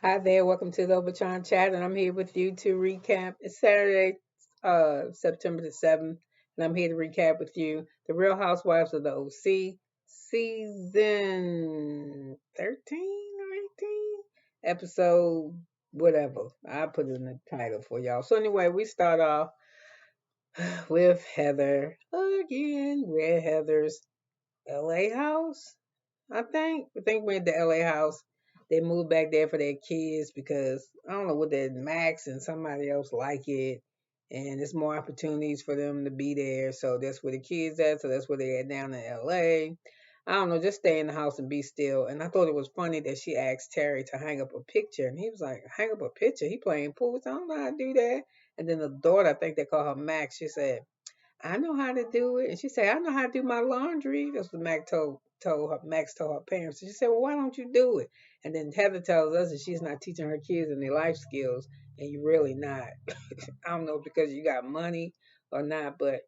Hi there, welcome to the Obachanchatter, and I'm here with you to recap. It's Saturday, September the 7th, and I'm here to recap with you the Real Housewives of the OC, season 13 or 18, episode whatever. I put it in the title for y'all. So anyway, we start off with Heather again. We're at Heather's LA house. I think we're at the LA house. They moved back there for their kids because I don't know what that Max and somebody else like it. And there's more opportunities for them to be there. So that's where the kids at. So that's where they at down in LA. I don't know, just stay in the house and be still. And I thought it was funny that she asked Terry to hang up a picture. And he was like, hang up a picture? He playing pool. So I don't know how to do that. And then the daughter, I think they call her Max, she said, I know how to do it. And she said, I know how to do my laundry. That's what Max told her parents. And she said, well, why don't you do it? And then Heather tells us that she's not teaching her kids any life skills, and you really not. I don't know because you got money or not, but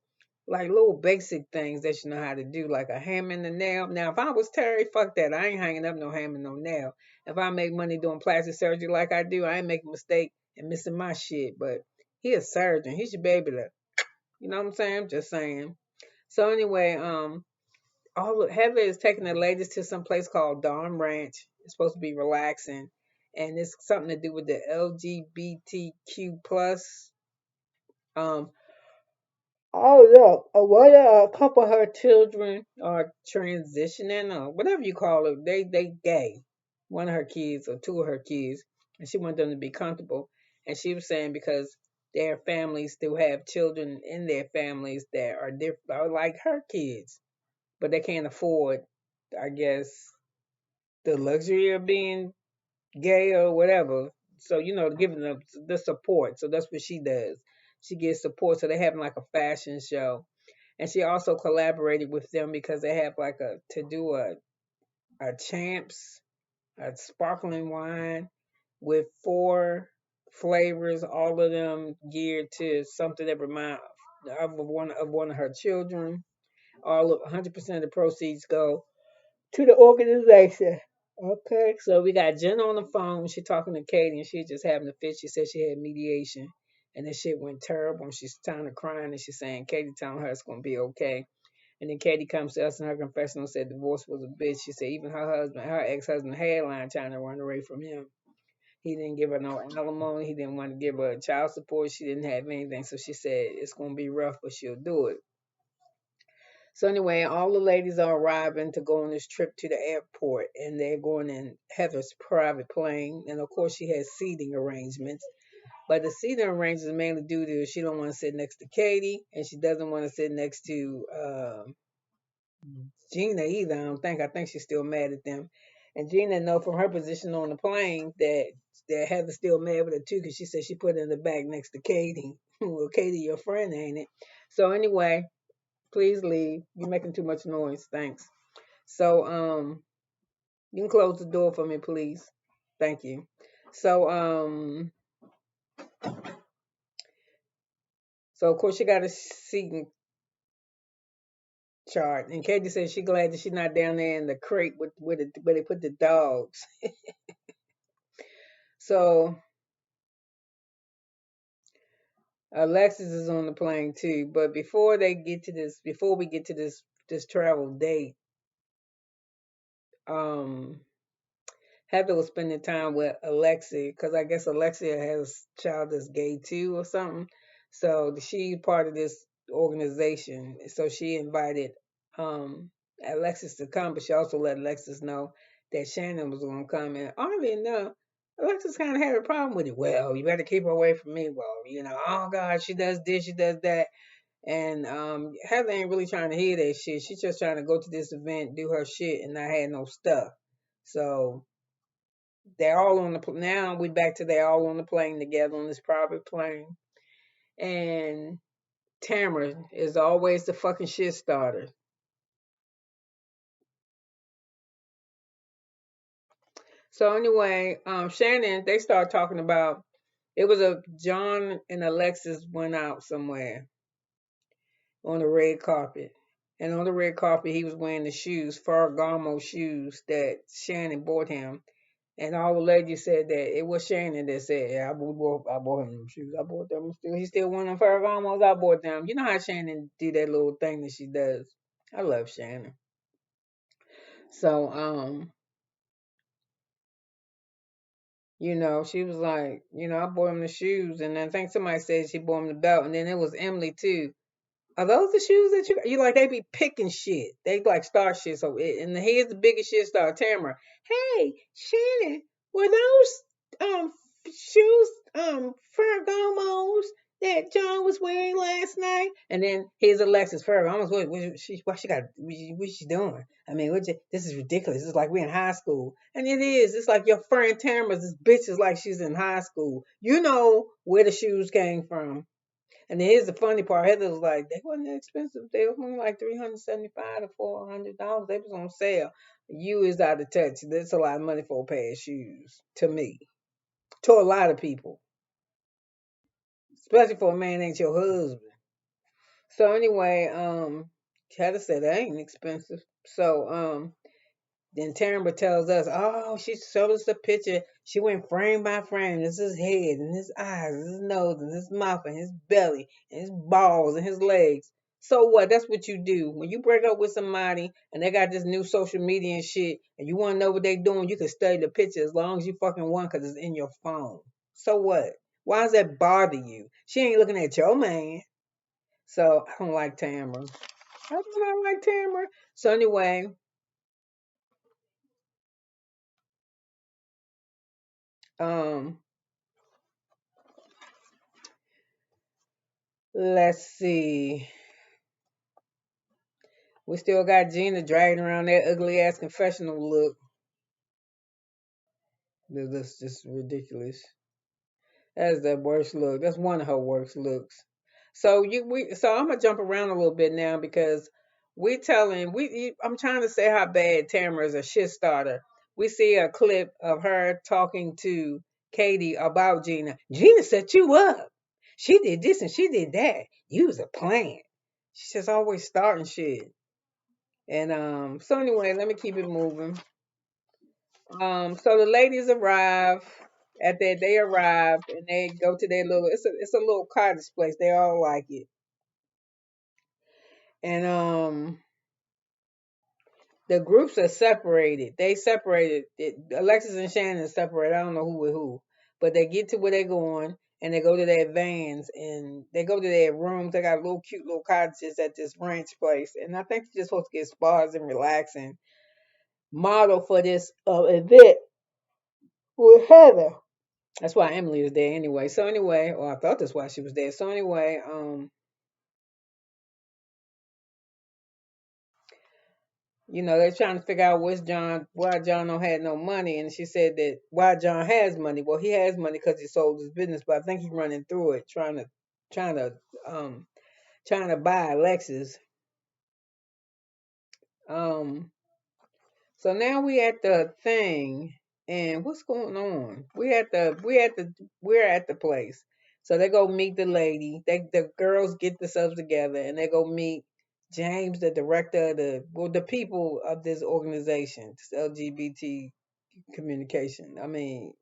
like little basic things that you know how to do, like a hammer and a nail. Now, if I was Terry, fuck that. I ain't hanging up no hammer, no nail. If I make money doing plastic surgery like I do, I ain't making a mistake and missing my shit. But he a surgeon. He should be able to, you know what I'm saying? Just saying. So anyway, all of, Heather is taking the ladies to some place called Dawn Ranch. It's supposed to be relaxing, and it's something to do with the LGBTQ plus. Um, oh look, what a couple of her children are transitioning or whatever you call it. They gay. One of her kids or two of her kids, and she wanted them to be comfortable. And she was saying because their families still have children in their families that are different, are like her kids, but they can't afford, I guess, the luxury of being gay or whatever. So giving them the support. So that's what she does. She gives support. So they have like a fashion show, and she also collaborated with them because they have like a to do a champs a sparkling wine with four flavors, all of them geared to something that remind of one of her children. All of 100% of the proceeds go to the organization. Okay, so we got Jen on the phone. She talking to Katie, and she just having a fit. She said she had mediation, and this shit went terrible. And she's kind of crying, and she's saying Katie telling her it's gonna be okay. And then Katie comes to us in her confessional said divorce was a bitch. She said even her ex-husband, Headline, trying to run away from him. He didn't give her no alimony. He didn't want to give her child support. She didn't have anything. So she said it's gonna be rough, but she'll do it. So anyway, all the ladies are arriving to go on this trip to the airport, and they're going in Heather's private plane. And of course, she has seating arrangements. But the seating arrangements mainly due to she don't want to sit next to Katie, and she doesn't want to sit next to Gina either. I don't think. I think she's still mad at them. And Gina know from her position on the plane that Heather's still mad with her too, because she said she put her in the back next to Katie. Well, Katie, your friend, ain't it? So anyway, please leave. You're making too much noise. Thanks. So you can close the door for me, please. Thank you. So so of course she got a seating chart, and Katie says she glad that she's not down there in the crate where they put the dogs. So Alexis is on the plane too. But before we get to this travel date, um, Heather was spending time with Alexia because I guess Alexia has a child that's gay too or something. So she's part of this organization. So she invited Alexis to come, but she also let Alexis know that Shannon was going to come. And I didn't know. Alexis kind of had a problem with it. Well, you better keep her away from me. Well, oh God, she does this, she does that. And Heather ain't really trying to hear that shit. She's just trying to go to this event, do her shit, and not have no stuff. So they're all on the now we back to they're all on the plane together on this private plane. And Tamara is always the fucking shit starter. So anyway, Shannon, they start talking about it was a John and Alexis went out somewhere on the red carpet. And on the red carpet he was wearing the shoes, Ferragamo shoes that Shannon bought him. And all the ladies said that it was Shannon that said, "Yeah, I bought him them shoes. I bought them. Still, he still won them Ferragamos. I bought them. You know how Shannon do that little thing that she does. I love Shannon. So, she was like, I bought him the shoes, and then I think somebody said she bought him the belt, and then it was Emily too. Are those the shoes that you like? They be picking shit. They like start shit. So and here's the biggest shit star, Tamara. Hey, Shannon, were those shoes Ferragamos that John was wearing last night? And then here's Alexis Ferragamos. What she got? What she doing? I mean, this is ridiculous. It's like we're in high school, and it is. It's like your friend Tamara's this bitch is like she's in high school. You know where the shoes came from. And then here's the funny part. Heather was like, they wasn't that expensive. They was only like $375 to $400. They was on sale. You is out of touch. That's a lot of money for a pair of shoes to me. To a lot of people. Especially for a man ain't your husband. So anyway, Heather said that ain't expensive. So then Tamara tells us, oh, she showed us a picture. She went frame by frame. This is his head and his eyes and his nose and his mouth and his belly and his balls and his legs. So what? That's what you do. When you break up with somebody and they got this new social media and shit and you want to know what they doing, you can study the picture as long as you fucking want because it's in your phone. So what? Why does that bother you? She ain't looking at your man. So I don't like Tamara. I do not like Tamara. So anyway, um, let's see. We still got Gina dragging around that ugly ass confessional look. That's just ridiculous. That's the worst look. That's one of her worst looks. So I'm gonna jump around a little bit now because I'm trying to say how bad Tamara is a shit starter. We see a clip of her talking to Katie about Gina. Gina set you up. She did this and she did that. You was a plant. She's just always starting shit. And so anyway, let me keep it moving. So the ladies arrive they arrive and they go to their little it's a little cottage place. They all like it. And the groups are separated. They separated. Alexis and Shannon are separated. I don't know who with who. But they get to where they're going and they go to their vans and they go to their rooms. They got little cute little cottages at this ranch place. And I think they're just supposed to get spas and relaxing. Model for this event with Heather. That's why Emily was there anyway. So anyway, or I thought that's why she was there. So anyway, they're trying to figure out why John don't had no money, and she said that why John has money. Well, he has money because he sold his business, but I think he's running through it, trying to, um, trying to buy Alexis. Um, so now we at the thing, and what's going on? We're at the place. So they go meet the lady. The girls get themselves together and they go meet James, the director of the people of this organization, this LGBT communication. I mean,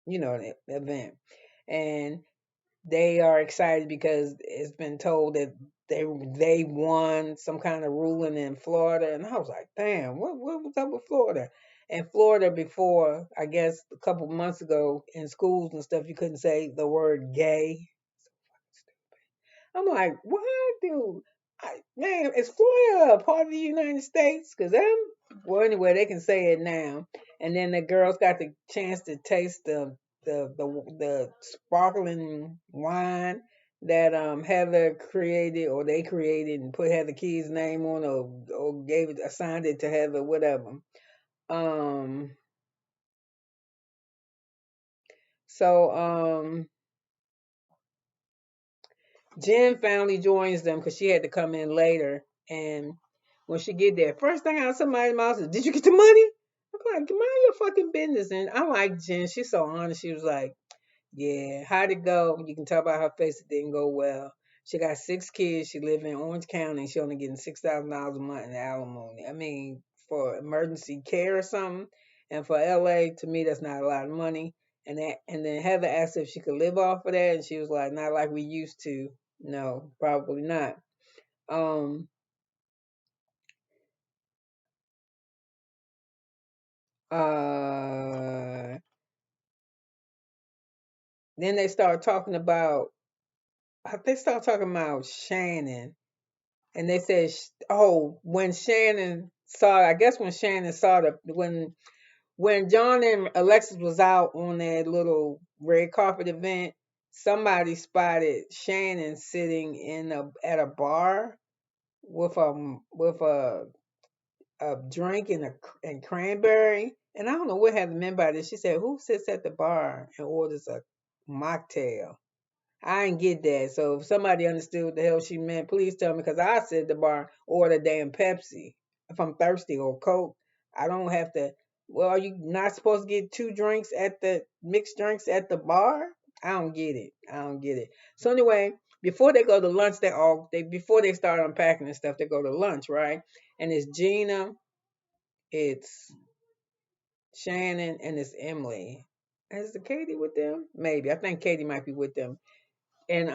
the event. And they are excited because it's been told that they won some kind of ruling in Florida, and I was like, damn, what was up with Florida? And Florida before, I guess a couple months ago in schools and stuff, you couldn't say the word gay. I'm like, why do man, is Florida a part of the United States? Because well, anyway, they can say it now. And then the girls got the chance to taste the sparkling wine that Heather created or they created and put Heather Key's name on or assigned it to Heather, whatever. Um, so Jen finally joins them because she had to come in later. And when she get there, first thing out of somebody's mouth is, "Did you get the money?" I'm like, "Mind your fucking business." And I like Jen. She's so honest. She was like, "Yeah, how'd it go?" You can tell by her face it didn't go well. She got 6 kids. She live in Orange County. She only getting $6,000 a month in alimony. I mean, for emergency care or something. And for LA, to me, that's not a lot of money. And then Heather asked if she could live off of that, and she was like, not like we used to. No, probably not. Um, uh, then they start talking about, they start talking about Shannon, and they said, oh, when Shannon saw, I guess when Shannon saw when John and Alexis was out on that little red carpet event, somebody spotted Shannon sitting in a at a bar with a drink and cranberry. And I don't know what happened by this. She said, "Who sits at the bar and orders a mocktail?" I didn't get that. So if somebody understood what the hell she meant, please tell me, because I sit at the bar, order a damn Pepsi if I'm thirsty, or Coke. I don't have to. Well, are you not supposed to get two drinks at the mixed drinks at the bar? I don't get it. I don't get it. So anyway, before they go to lunch, they before they start unpacking and stuff, they go to lunch, right? And it's Gina, it's Shannon, and it's Emily. Is the Katie with them? Maybe. I think Katie might be with them. And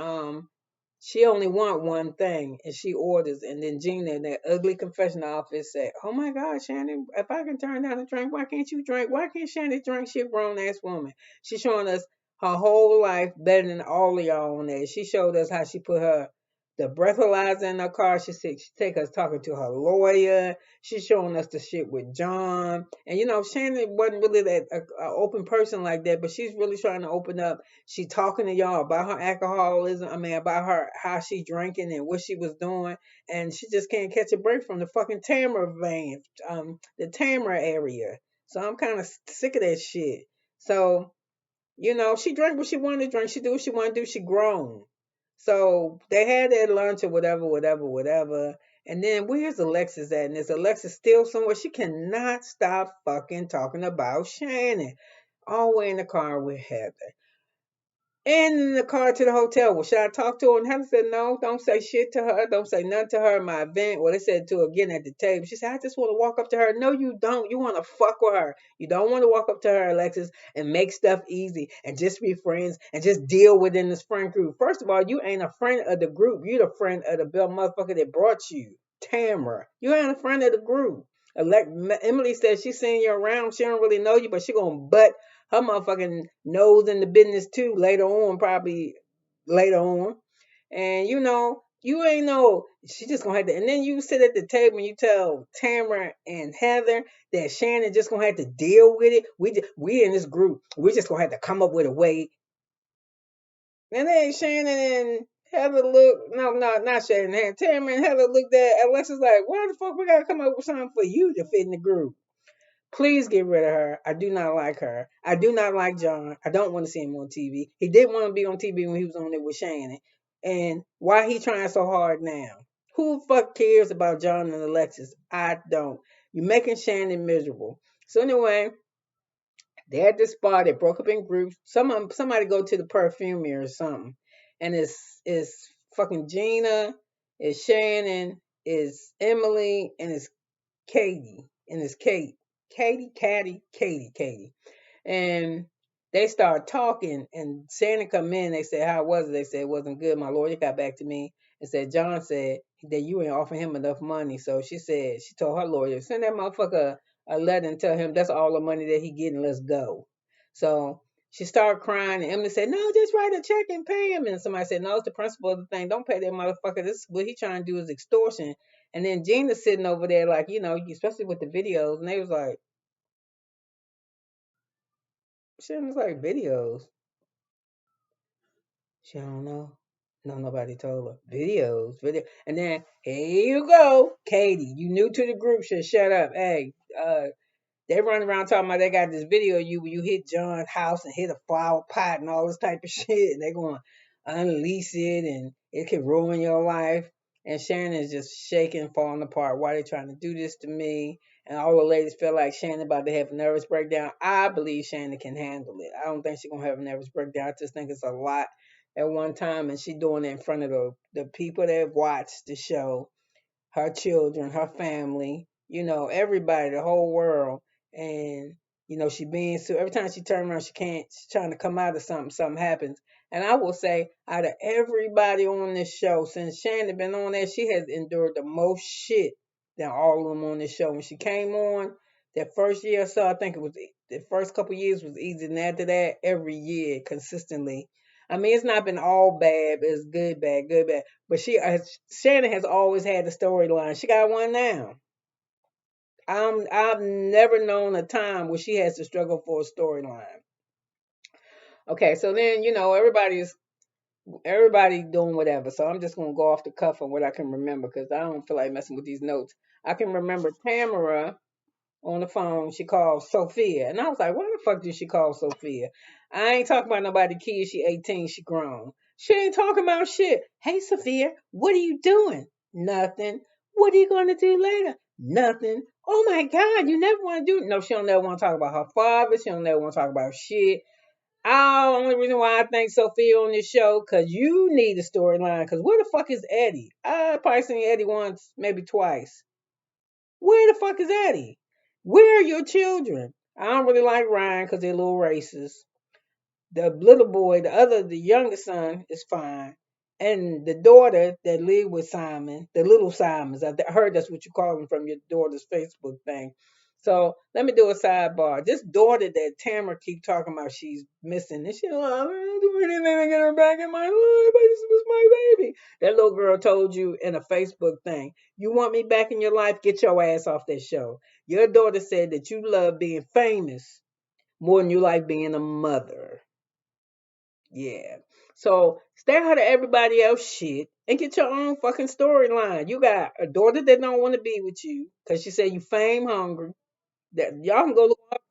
she only want one thing, and she orders. And then Gina in that ugly confession office said, "Oh my God, Shannon, if I can turn down a drink, why can't you drink? Why can't Shannon drink? She a grown ass woman. She's showing us her whole life better than all of y'all on there. She showed us how she put the breathalyzer in her car. She said she take us talking to her lawyer. She's showing us the shit with John. And you know, Shannon wasn't really that a open person like that, but she's really trying to open up. She talking to y'all about her alcoholism. I mean, about her how she drinking and what she was doing, and she just can't catch a break from the fucking Tamera vein, the Tamera area. So I'm kind of sick of that shit. So you know, she drank what she wanted to drink. She do what she wanted to do. She grown. So they had their lunch or whatever, whatever, whatever. And then where's Alexis at? And is Alexis still somewhere? She cannot stop fucking talking about Shannon. All the way in the car with Heather in the car to the hotel. Well, should I talk to her? And Heather said, no, don't say shit to her. Don't say nothing to her in my event. Well, they said to her again at the table. She said, I just want to walk up to her. No, you don't. You want to fuck with her. You don't want to walk up to her, Alexis, and make stuff easy and just be friends and just deal within this friend group. First of all, you ain't a friend of the group. You the friend of the Bill motherfucker that brought you, Tamara. You ain't a friend of the group. Emily said she's seeing you around. She don't really know you, but she gonna butt her motherfucking nose in the business too later on, probably later on. And you know, you ain't know she just gonna have to. And then you sit at the table and you tell Tamara and Heather that Shannon just gonna have to deal with it. We in this group, we just gonna have to come up with a way. And then Shannon and Heather look, no, not Shannon. Tamara and Heather looked at Alexis like, why the fuck we gotta come up with something for you to fit in the group? Please get rid of her. I do not like her. I do not like John. I don't want to see him on TV. He did want to be on TV when he was on it with Shannon. And why he trying so hard now? Who the fuck cares about John and Alexis? I don't. You're making Shannon miserable. So anyway, they had this bar. They broke up in groups. Somebody go to the perfumery or something, and it's fucking Gina, it's Shannon, it's Emily, and it's Katie, and it's Katie. And they start talking, and Shannon come in. They said, "How was it?" They said, "It wasn't good." My lawyer got back to me and said, "John said that you ain't offering him enough money." So she told her lawyer, "Send that motherfucker a letter and tell him that's all the money that he getting. Let's go." So she started crying, and Emily said, "No, just write a check and pay him." And somebody said, "No, it's the principle of the thing. Don't pay that motherfucker. This what he trying to do is extortion." And then Gina's sitting over there, like, you know, especially with the videos, and they was like, shit was like videos. She don't know. No, nobody told her. Video. And then here you go, Katie. You new to the group, should shut up. Hey, they run around talking about they got this video of you where you hit John's house and hit a flower pot and all this type of shit. And they're going to unleash it and it could ruin your life. And Shannon's just shaking, falling apart. Why they trying to do this to me? And all the ladies feel like Shannon about to have a nervous breakdown. I believe Shannon can handle it. I don't think she's going to have a nervous breakdown. I just think it's a lot at one time. And she doing it in front of the people that watch the show, her children, her family, you know, everybody, the whole world. And, She being so every time she turns around, she can't. She's trying to come out of something. Something happens, and I will say, out of everybody on this show, since Shannon been on there, she has endured the most shit than all of them on this show. When she came on that first year or so, I think it was the first couple years was easy, and after that, every year consistently. I mean, it's not been all bad, but it's good, bad, good, bad. But Shannon has always had the storyline. She got one now. I've never known a time where she has to struggle for a storyline. Okay, so then everybody doing whatever. So I'm just gonna go off the cuff on what I can remember because I don't feel like messing with these notes. I can remember Tamara on the phone. She called Sophia, and I was like, "Why the fuck did she call Sophia?" I ain't talking about nobody kid. She 18. She grown. She ain't talking about shit. Hey Sophia, what are you doing? Nothing. What are you gonna do later? Nothing. Oh my God, you never want to do. No, she don't never want to talk about her father. She don't never want to talk about shit. Only reason why I think Sophia on this show, because you need a storyline. Because where the fuck is Eddie? I probably seen Eddie once, maybe twice. Where the fuck is Eddie? Where are your children? I don't really like Ryan because they're a little racist. The little boy, the youngest son is fine. And the daughter that lived with Simon, the little Simons, I heard that's what you call them from your daughter's Facebook thing. So let me do a sidebar. This daughter that Tamara keep talking about she's missing, and she's like, I don't do anything to get her back in my life. This was my baby. That little girl told you in a Facebook thing, you want me back in your life? Get your ass off that show. Your daughter said that you love being famous more than you like being a mother. Yeah. So stay out of everybody else shit and get your own fucking storyline. You got a daughter that don't want to be with you because she said you fame hungry. That y'all can go look up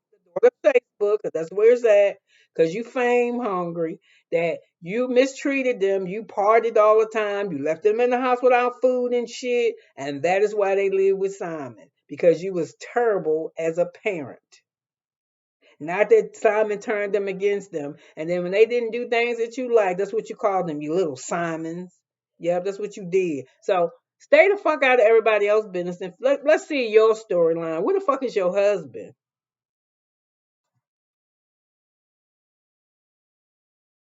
the daughter's Facebook because that's where it's at. Because you fame hungry. That you mistreated them. You partied all the time. You left them in the house without food and shit. And that is why they live with Simon. Because you was terrible as a parent. Not that Simon turned them against them. And then when they didn't do things that you like, that's what you called them, you little Simons. Yep, that's what you did. So stay the fuck out of everybody else's business and let's see your storyline. Where the fuck is your husband?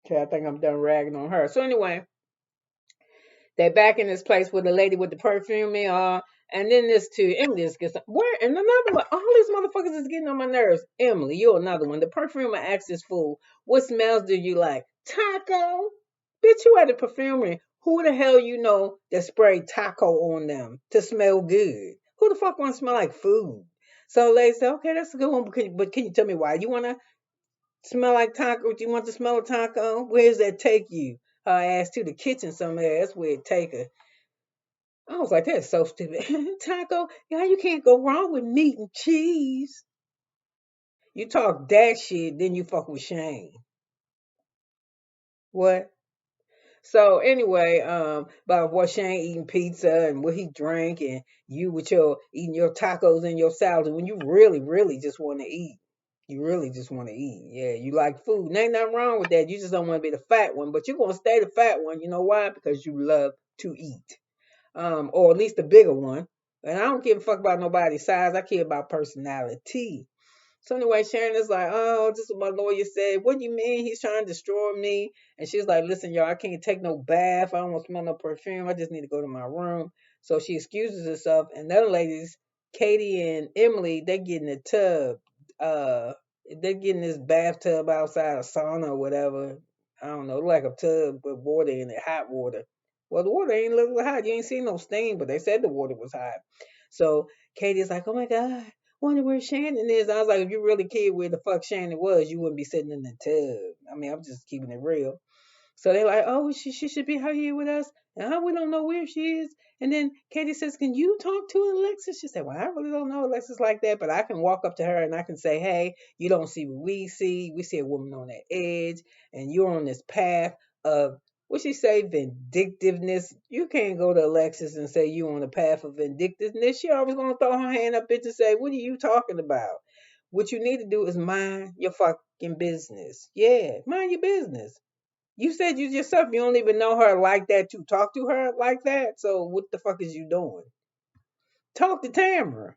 Okay, I think I'm done ragging on her. So anyway, they back in this place with the lady with the perfume and then this too. Emily just gets where and another one. All these motherfuckers is getting on my nerves. Emily, you're another one. The perfumer asks this fool, what smells do you like? Taco. Bitch, you at the perfumery. Who the hell you know that sprayed taco on them to smell good? Who the fuck want to smell like food? So they say, okay, that's a good one. But can you tell me why? You want to smell like taco? Do you want to smell a taco? Where does that take you? Her ass to the kitchen somewhere. That's where it take her. I was like, that's so stupid. Taco, yeah, you can't go wrong with meat and cheese. You talk that shit, then you fuck with Shane. What? So anyway, about what Shane eating pizza and what he drank, and you with your eating your tacos and your salad when you really, really just want to eat. You really just want to eat. Yeah, you like food. And ain't nothing wrong with that. You just don't want to be the fat one, but you're gonna stay the fat one. You know why? Because you love to eat. Or at least the bigger one. And I don't give a fuck about nobody's size. I care about personality. So anyway, Sharon is like, oh, this is what my lawyer said. What do you mean he's trying to destroy me? And she's like, listen, y'all, I can't take no bath. I don't want to smell no perfume. I just need to go to my room. So she excuses herself. And the other ladies, Katie and Emily, they get in the tub. They get in this bathtub outside a sauna or whatever. I don't know, like a tub with water in it, hot water. Well, the water ain't look hot. You ain't seen no steam, but they said the water was hot. So Katie's like, oh my God, wonder where Shannon is. I was like, if you really cared where the fuck Shannon was, you wouldn't be sitting in the tub. I mean, I'm just keeping it real. So they're like, oh, she should be out here with us. And how we don't know where she is. And then Katie says, can you talk to Alexis? She said, well, I really don't know Alexis like that, but I can walk up to her and I can say, hey, you don't see what we see. We see a woman on that edge, and you're on this path of, what she say, vindictiveness. You can't go to Alexis and say you on a path of vindictiveness. She always gonna throw her hand up and say, what are you talking about? What you need to do is mind your fucking business. Yeah, mind your business. You said you yourself you don't even know her like that to talk to her like that. So what the fuck is you doing? Talk to Tamara.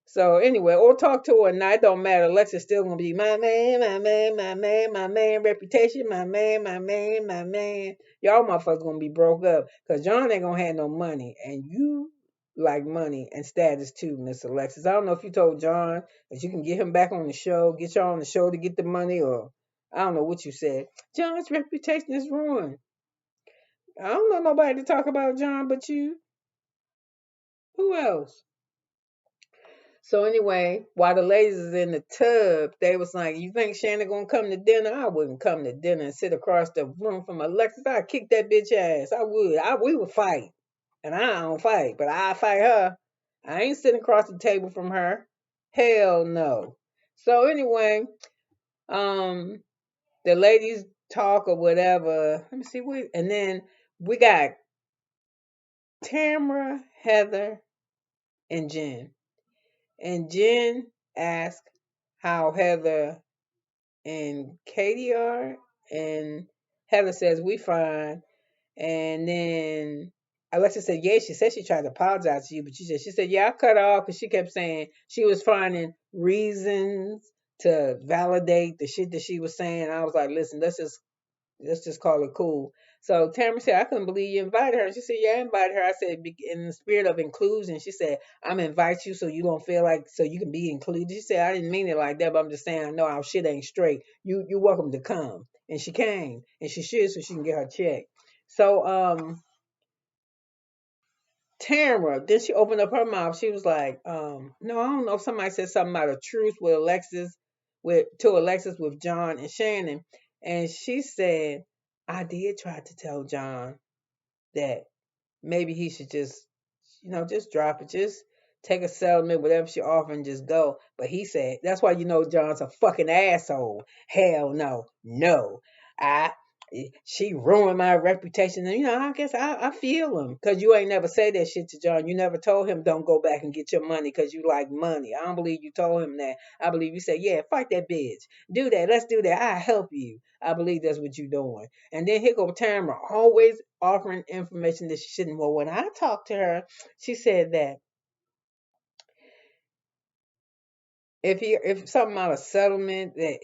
So anyway, or talk to her or not, it don't matter. Alexis still gonna be my man, my man, my man, my man, reputation, my man, my man, my man. Y'all motherfuckers gonna be broke up because John ain't gonna have no money, and you like money and status too, Miss Alexis. I don't know if you told John that you can get him back on the show, get y'all on the show to get the money, or I don't know what you said. John's reputation is ruined. I don't know nobody to talk about John but you. Who else? So anyway, while the ladies is in the tub, they was like, "You think Shannon gonna come to dinner? I wouldn't come to dinner and sit across the room from Alexis. I'd kick that bitch ass. I would. We would fight, and I don't fight, but I fight her. I ain't sitting across the table from her. Hell no. So anyway, um, the ladies talk or whatever. Let me see what, and then we got Tamara, Heather, and Jen. And Jen asked how Heather and Katie are, and Heather says we fine. And then Alexis said, yeah, she said she tried to apologize to you, but she said, yeah, I cut her off because she kept saying she was finding reasons to validate the shit that she was saying. I was like, listen, let's just call it cool. So Tamara said, I couldn't believe you invited her. She said, yeah, I invited her. I said, in the spirit of inclusion. She said, I'm invite you so you don't feel like, so you can be included. She said, I didn't mean it like that, but I'm just saying, I know our shit ain't straight. You're welcome to come. And she came, and she should, so she can get her check. So, Tamara, then she opened up her mouth. She was like, no, I don't know. Somebody said something about a truce with Alexis, to Alexis with John and Shannon. And she said, I did try to tell John that maybe he should just drop it. Just take a settlement, whatever she offer, and just go. But he said, that's why John's a fucking asshole. Hell no. No. I she ruined my reputation. And I guess I feel him. Cause you ain't never said that shit to John. You never told him don't go back and get your money because you like money. I don't believe you told him that. I believe you said, yeah, fight that bitch. Do that. Let's do that. I'll help you. I believe that's what you're doing. And then here go Tamara, always offering information that she shouldn't. Well, when I talked to her, she said that if something about a settlement that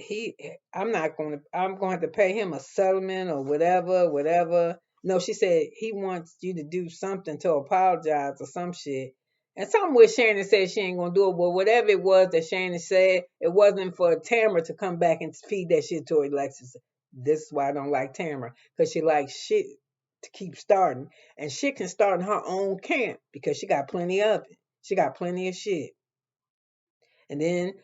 I'm going to pay him a settlement or whatever. No, she said he wants you to do something to apologize or some shit. And something with Shannon said she ain't gonna do it, but whatever it was that Shannon said, it wasn't for Tamara to come back and feed that shit to Alexis. This is why I don't like Tamara, because she likes shit to keep starting. And shit can start in her own camp because she got plenty of it. She got plenty of shit. And then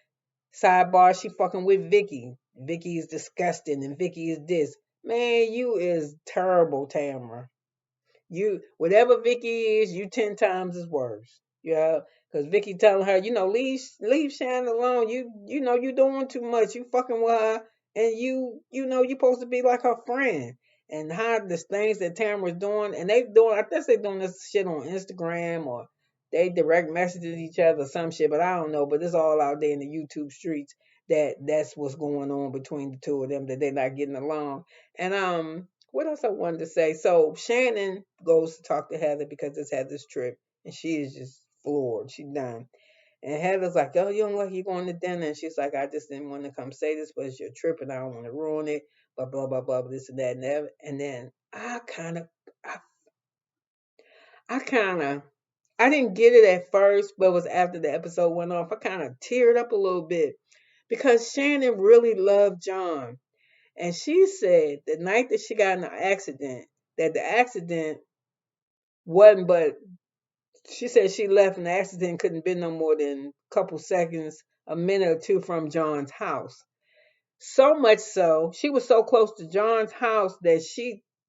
sidebar, she fucking with Vicky. Vicky is disgusting and Vicky is this. Man, you is terrible, Tamara. You whatever Vicky is, you 10 times as worse. Yeah, because Vicky telling her, leave Shannon alone. You doing too much. You fucking with her, and you supposed to be like her friend. And how the things that Tamara's doing, and I guess they doing this shit on Instagram or they direct messages each other or some shit, but I don't know. But it's all out there in the YouTube streets that's what's going on between the two of them, that they're not getting along. And what else I wanted to say? So Shannon goes to talk to Heather because it's Heather's trip, and she is just floored. She's done. And Heather's like, "Oh, you don't like you going to dinner?" And she's like, "I just didn't want to come say this, but it's your trip, and I don't want to ruin it." Blah blah blah blah. This and that and that. And then I kind of, I didn't get it at first, but it was after the episode went off. I kind of teared up a little bit because Shannon really loved John. And she said the night that she got in the accident, that the accident wasn't but she said she left and the accident couldn't be no more than a couple seconds, a minute or two from John's house. So much so, she was so close to John's house that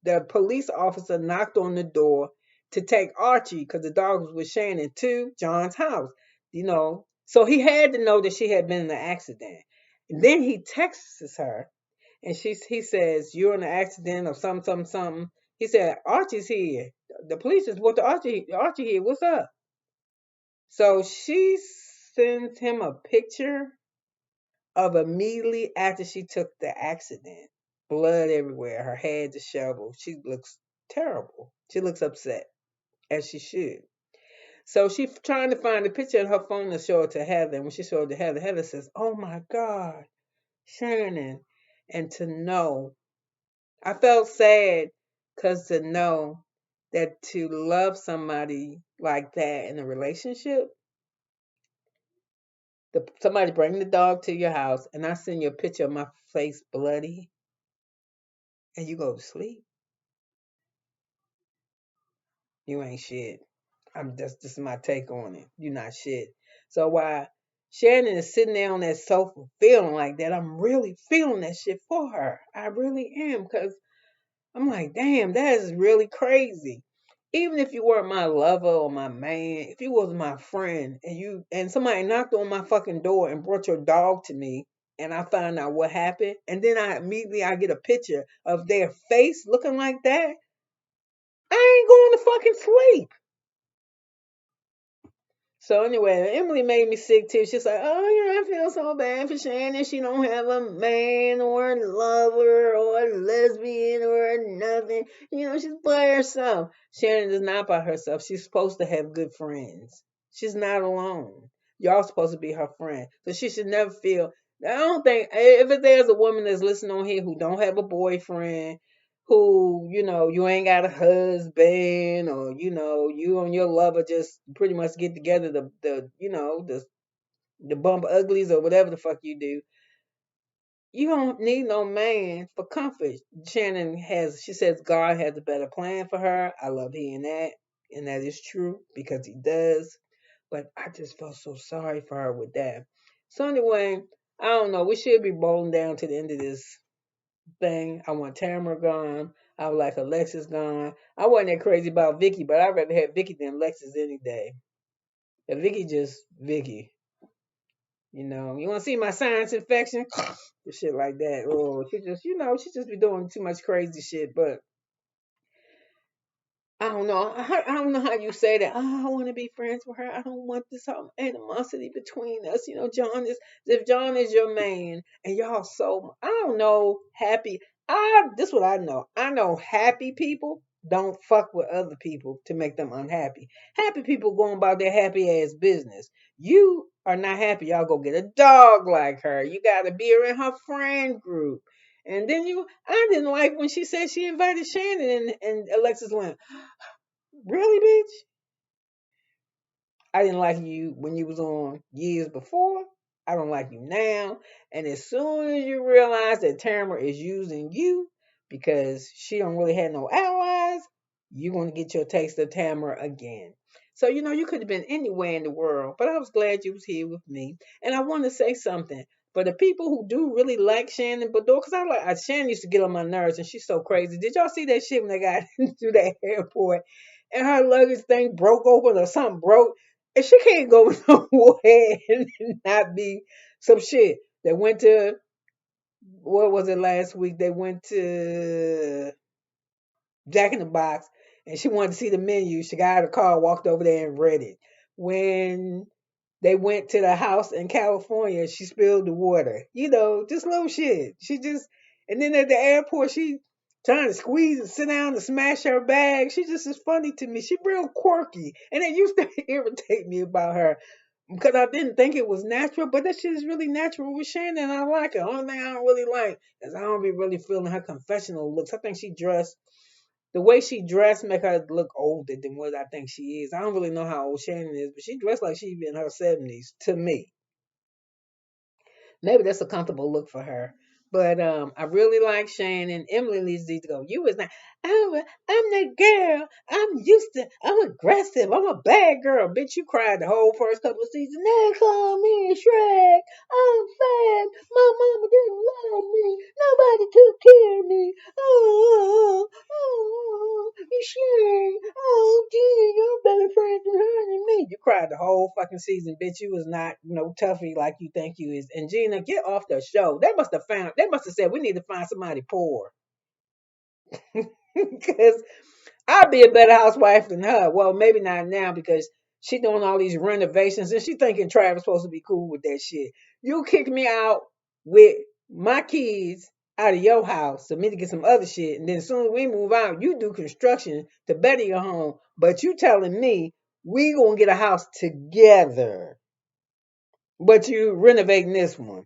the police officer knocked on the door to take Archie, because the dog was with Shannon, to John's house. So he had to know that she had been in an accident. And then he texts her and he says, "You're in an accident or something, something, something." He said, "Archie's here. The police is what the Archie here. What's up?" So she sends him a picture of immediately after she took the accident. Blood everywhere. Her head disheveled. She looks terrible. She looks upset, as she should. So she trying to find a picture of her phone to show it to Heather. And when she showed it to Heather, Heather says, "Oh my God, Shannon." And to know, I felt sad because to know that to love somebody like that in a relationship, somebody bring the dog to your house and I send you a picture of my face bloody and you go to sleep, you ain't shit. I'm just this is my take on it. You're not shit. So while Shannon is sitting there on that sofa feeling like that, I'm really feeling that shit for her. I really am because I'm like, damn, that is really crazy. Even if you weren't my lover or my man, if you was my friend and somebody knocked on my fucking door and brought your dog to me and I find out what happened and then I get a picture of their face looking like that, I ain't going to fucking sleep. So anyway, Emily made me sick too. She's like, "Oh yeah, I feel so bad for Shannon. She don't have a man or a lover or a lesbian or nothing. She's by herself." Shannon is not by herself. She's supposed to have good friends. She's not alone. Y'all supposed to be her friend, so she should never feel. I don't think if there's a woman that's listening on here who don't have a boyfriend, who you ain't got a husband, or you and your lover just pretty much get together the bump uglies or whatever the fuck you do. You don't need no man for comfort. She says God has a better plan for her. I love hearing that, and that is true because he does. But I just felt so sorry for her with that. So anyway, I don't know, we should be rolling down to the end of this thing. I want Tamera gone. I would like Alexis gone. I wasn't that crazy about Vicky, but I'd rather have Vicky than Alexis any day. And Vicky just Vicky. You want to see my sinus infection? Shit like that. Oh, she just be doing too much crazy shit. But I don't know. I don't know how you say that. Oh, I want to be friends with her. I don't want this animosity between us. If John is your man and y'all so, I don't know, happy. This what I know. I know happy people don't fuck with other people to make them unhappy. Happy people going about their happy ass business. You are not happy. Y'all go get a dog like her. You got to be her in her friend group. And then I didn't like when she said she invited Shannon and Alexis went, "Really, bitch? I didn't like you when you was on years before. I don't like you now." And as soon as you realize that Tamara is using you because she don't really have no allies, you're going to get your taste of Tamara again. So, you could have been anywhere in the world, but I was glad you was here with me. And I want to say something. For the people who do really like Shannon Bedore, because Shannon used to get on my nerves and she's so crazy. Did y'all see that shit when they got to that airport and her luggage thing broke open or something broke? And she can't go nowhere and not be some shit. They went to, what was it last week? They went to Jack in the Box and she wanted to see the menu. She got out of the car, walked over there and read it. When they went to the house in California, she spilled the water. Just little shit. And then at the airport, she trying to squeeze and sit down and smash her bag. She just is funny to me. She real quirky. And it used to irritate me about her because I didn't think it was natural, but that shit is really natural with Shannon. I like it. Only thing I don't really like is I don't be really feeling her confessional looks. I think the way she dressed make her look older than what I think she is. I don't really know how old Shannon is, but she dressed like she in her 70s to me. Maybe that's a comfortable look for her. But I really like Shannon. Emily needs to go. You was not. I'm that girl. I'm aggressive. I'm a bad girl. Bitch, you cried the whole first couple of seasons. They call me Shrek. I'm fat. My mama didn't love me. Nobody took care of me. You Shrek. Oh, gee, you're better friends with her than me. You cried the whole fucking season, bitch. You was not no toughie like you think you is. And Gina, get off the show. They must have said we need to find somebody poor. Because I'd be a better housewife than her. Well, maybe not now because she doing all these renovations and she thinking Travis supposed to be cool with that shit. You kick me out with my kids out of your house for me to get some other shit, and then as soon as we move out, you do construction to better your home. But you telling me We gonna get a house together, but you renovating this one.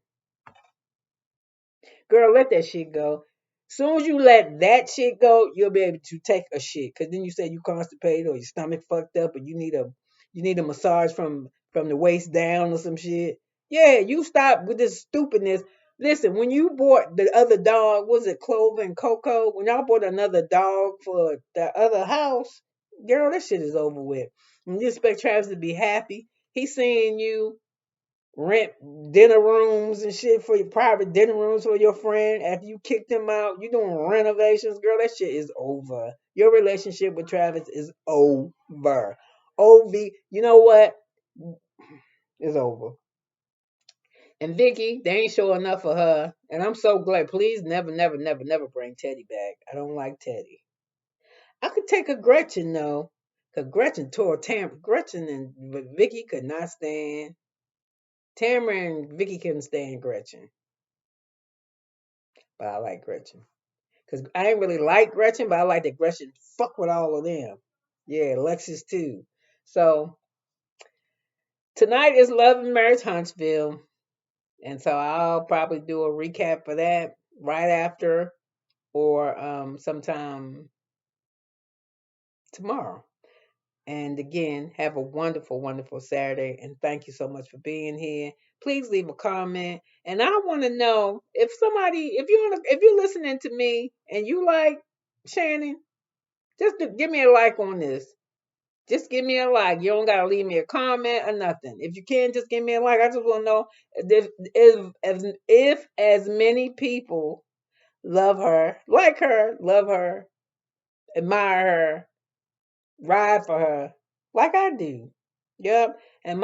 Girl, let that shit go. Soon as you let that shit go, you'll be able to take a shit. Cause then you say you constipated or your stomach fucked up or you need a massage from the waist down or some shit. Yeah, you stop with this stupidness. Listen, when you bought the other dog, was it Clover and Coco? When y'all bought another dog for the other house, girl, that shit is over with. And you expect Travis to be happy. He's seeing you rent dinner rooms and shit for your private dinner rooms for your friend after you kicked him out. You doing renovations, girl. That shit is over. Your relationship with Travis is over. You know what? It's over. And Vicky, they ain't sure enough for her. And I'm so glad. Please never, never, never, never bring Teddy back. I don't like Teddy. I could take a Gretchen though. Cause Gretchen tore Tam. Gretchen and Vicky could not stand. Tamara and Vicky couldn't stand Gretchen. But I like Gretchen. Because I ain't really like Gretchen, but I like that Gretchen fuck with all of them. Yeah, Alexis too. So tonight is Love and Marriage Huntsville. And so I'll probably do a recap for that right after or sometime tomorrow. And again, have a wonderful, wonderful Saturday. And thank you so much for being here. Please leave a comment. And I want to know if you're listening to me and you like Shannon, give me a like on this. Just give me a like. You don't gotta leave me a comment or nothing. If you can, just give me a like. I just want to know if as many people love her, love her, admire her, ride for her like I do. Yep. And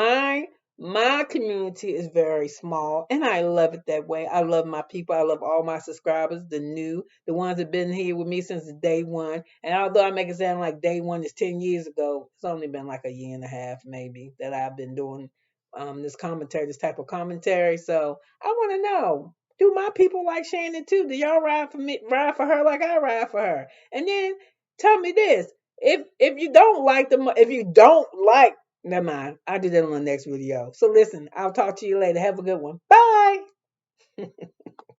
my community is very small and I love it that way. I love my people. I love all my subscribers, the ones that been here with me since day one. And although I make it sound like day one is 10 years ago, it's only been like a year and a half maybe that I've been doing this type of commentary. So I want to know, do my people like Shannon too? Do y'all ride for her like I ride for her? And then tell me this. If you don't like if you don't like, never mind. I'll do that on the next video. So listen, I'll talk to you later. Have a good one. Bye.